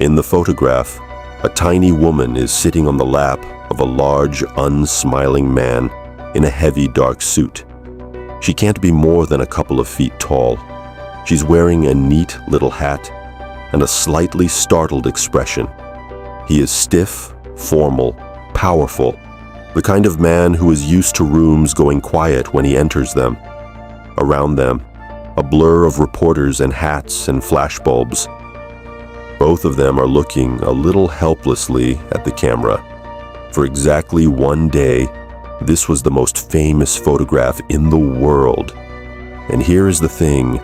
In the photograph, a tiny woman is sitting on the lap of a large, unsmiling man in a heavy dark suit. She can't be more than a couple of feet tall. She's wearing a neat little hat and a slightly startled expression. He is stiff, formal, powerful, the kind of man who is used to rooms going quiet when he enters them. Around them, a blur of reporters and hats and flashbulbs. Both of them are looking a little helplessly at the camera. For exactly one day, this was the most famous photograph in the world. And here is the thing,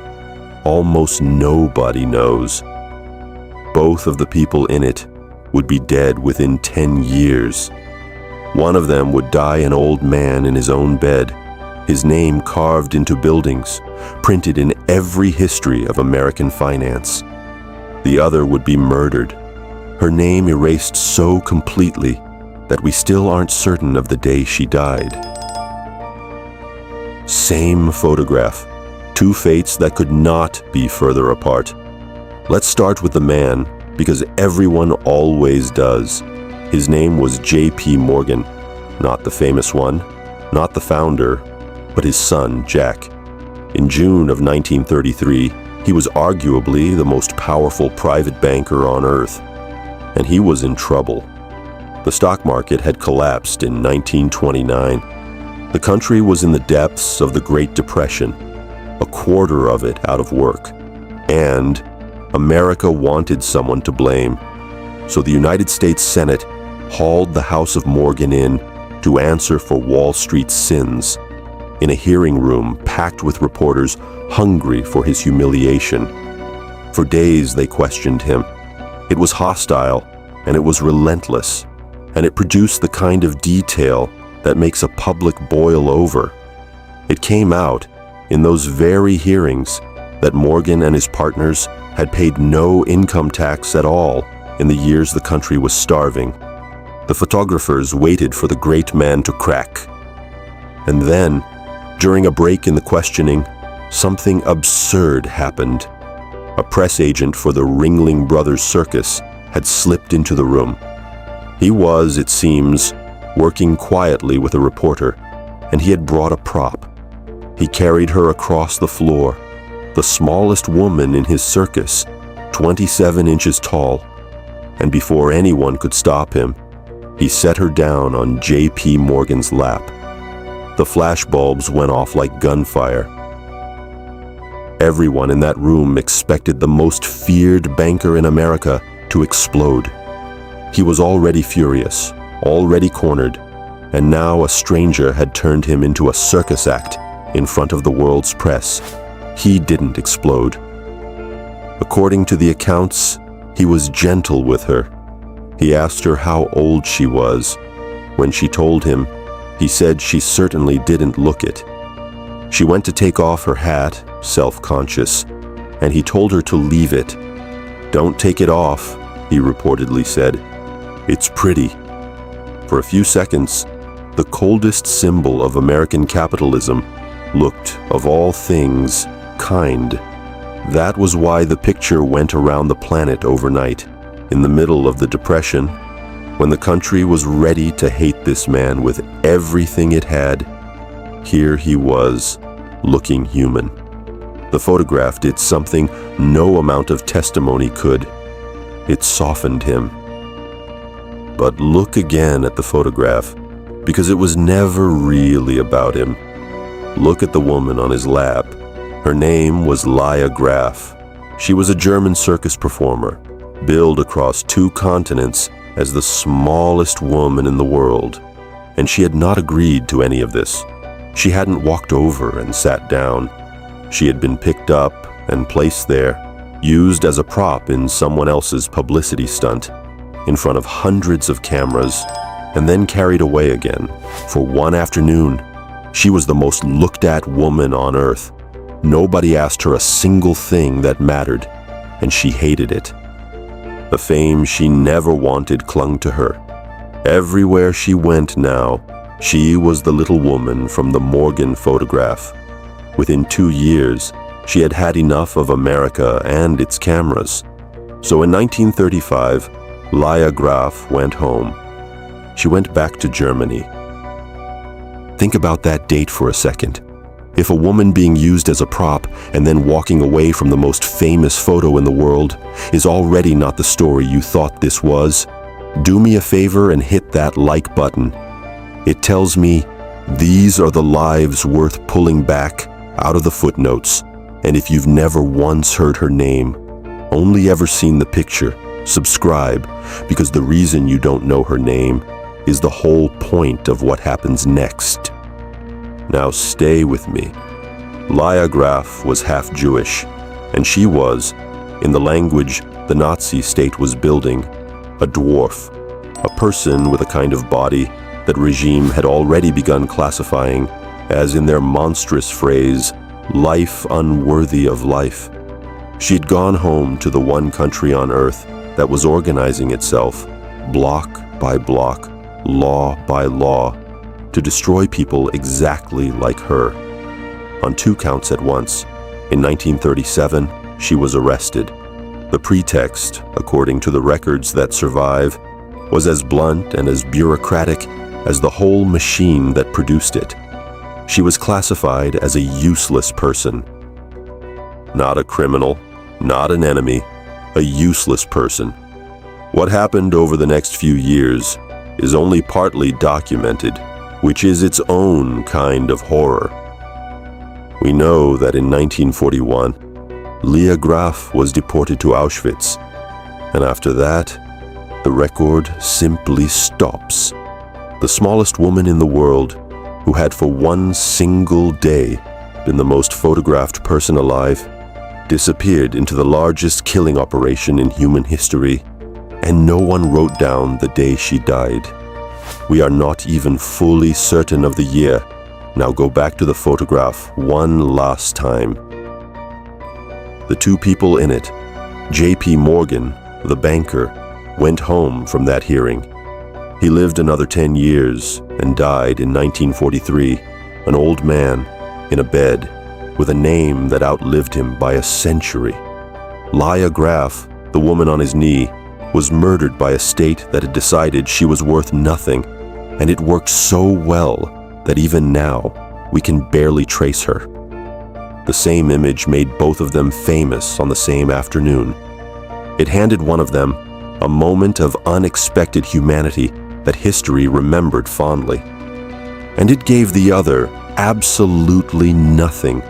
almost nobody knows. Both of the people in it would be dead within 10 years. One of them would die an old man in his own bed, his name carved into buildings, printed in every history of American finance. The other would be murdered, her name erased so completely that we still aren't certain of the day she died. Same photograph, two fates that could not be further apart. Let's start with the man, because everyone always does. His name was J.P. Morgan, not the famous one, not the founder, but his son, Jack. In June of 1933, he was arguably the most powerful private banker on earth, and he was in trouble. The stock market had collapsed in 1929. The country was in the depths of the Great Depression, a quarter of it out of work, and America wanted someone to blame. So the United States Senate hauled the House of Morgan in to answer for Wall Street's sins, in a hearing room packed with reporters hungry for his humiliation. For days they questioned him. It was hostile, and it was relentless, and it produced the kind of detail that makes a public boil over. It came out in those very hearings that Morgan and his partners had paid no income tax at all in the years the country was starving. The photographers waited for the great man to crack. And then, during a break in the questioning, something absurd happened. A press agent for the Ringling Brothers Circus had slipped into the room. He was, it seems, working quietly with a reporter, and he had brought a prop. He carried her across the floor, the smallest woman in his circus, 27 inches tall, and before anyone could stop him, he set her down on J.P. Morgan's lap. The flashbulbs went off like gunfire. Everyone in that room expected the most feared banker in America to explode. He was already furious, already cornered, and now a stranger had turned him into a circus act in front of the world's press. He didn't explode. According to the accounts, he was gentle with her. He asked her how old she was. When she told him, he said she certainly didn't look it. She went to take off her hat, self-conscious, and he told her to leave it. "Don't take it off," he reportedly said. "It's pretty." For a few seconds, the coldest symbol of American capitalism looked, of all things, kind. That was why the picture went around the planet overnight, in the middle of the Depression, when the country was ready to hate this man with everything it had. Here he was, looking human. The photograph did something no amount of testimony could. It softened him. But look again at the photograph, because it was never really about him. Look at the woman on his lap. Her name was Lya Graf. She was a German circus performer, billed across 2 continents as the smallest woman in the world. And she had not agreed to any of this. She hadn't walked over and sat down. She had been picked up and placed there, used as a prop in someone else's publicity stunt, in front of hundreds of cameras, and then carried away again. For one afternoon, she was the most looked at woman on earth. Nobody asked her a single thing that mattered, and she hated it. The fame she never wanted clung to her. Everywhere she went now, she was the little woman from the Morgan photograph. Within 2 years, she had had enough of America and its cameras. So in 1935, Lya Graf went home. She went back to Germany. Think about that date for a second. If a woman being used as a prop and then walking away from the most famous photo in the world is already not the story you thought this was, do me a favor and hit that like button. It tells me these are the lives worth pulling back out of the footnotes. And if you've never once heard her name, only ever seen the picture, subscribe, because the reason you don't know her name is the whole point of what happens next. Now stay with me. Lya Graf was half Jewish, and she was, in the language the Nazi state was building, a dwarf, a person with a kind of body that regime had already begun classifying as, in their monstrous phrase, life unworthy of life. She'd gone home to the one country on earth that was organizing itself, block by block, law by law, to destroy people exactly like her. On 2 counts at once. In 1937, she was arrested. The pretext, according to the records that survive, was as blunt and as bureaucratic as the whole machine that produced it. She was classified as a useless person. Not a criminal, not an enemy, a useless person. What happened over the next few years is only partly documented, which is its own kind of horror. We know that in 1941, Lya Graf was deported to Auschwitz, and after that, the record simply stops. The smallest woman in the world, who had for one single day been the most photographed person alive, disappeared into the largest killing operation in human history, and no one wrote down the day she died. We are not even fully certain of the year. Now go back to the photograph one last time. The 2 people in it, J.P. Morgan, the banker, went home from that hearing. He lived another 10 years and died in 1943, an old man in a bed with a name that outlived him by a century. Lya Graf, the woman on his knee, was murdered by a state that had decided she was worth nothing, and it worked so well that even now we can barely trace her. The same image made both of them famous on the same afternoon. It handed one of them a moment of unexpected humanity that history remembered fondly. And it gave the other absolutely nothing.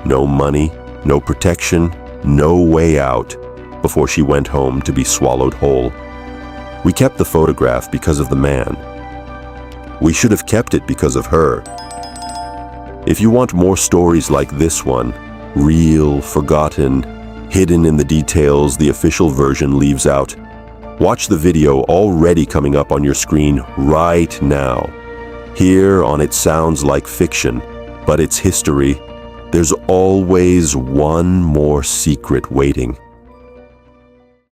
No money, no protection, no way out, before she went home to be swallowed whole. We kept the photograph because of the man. We should have kept it because of her. If you want more stories like this one, real, forgotten, hidden in the details the official version leaves out, watch the video already coming up on your screen right now. Here on It Sounds Like Fiction, but it's history, there's always one more secret waiting.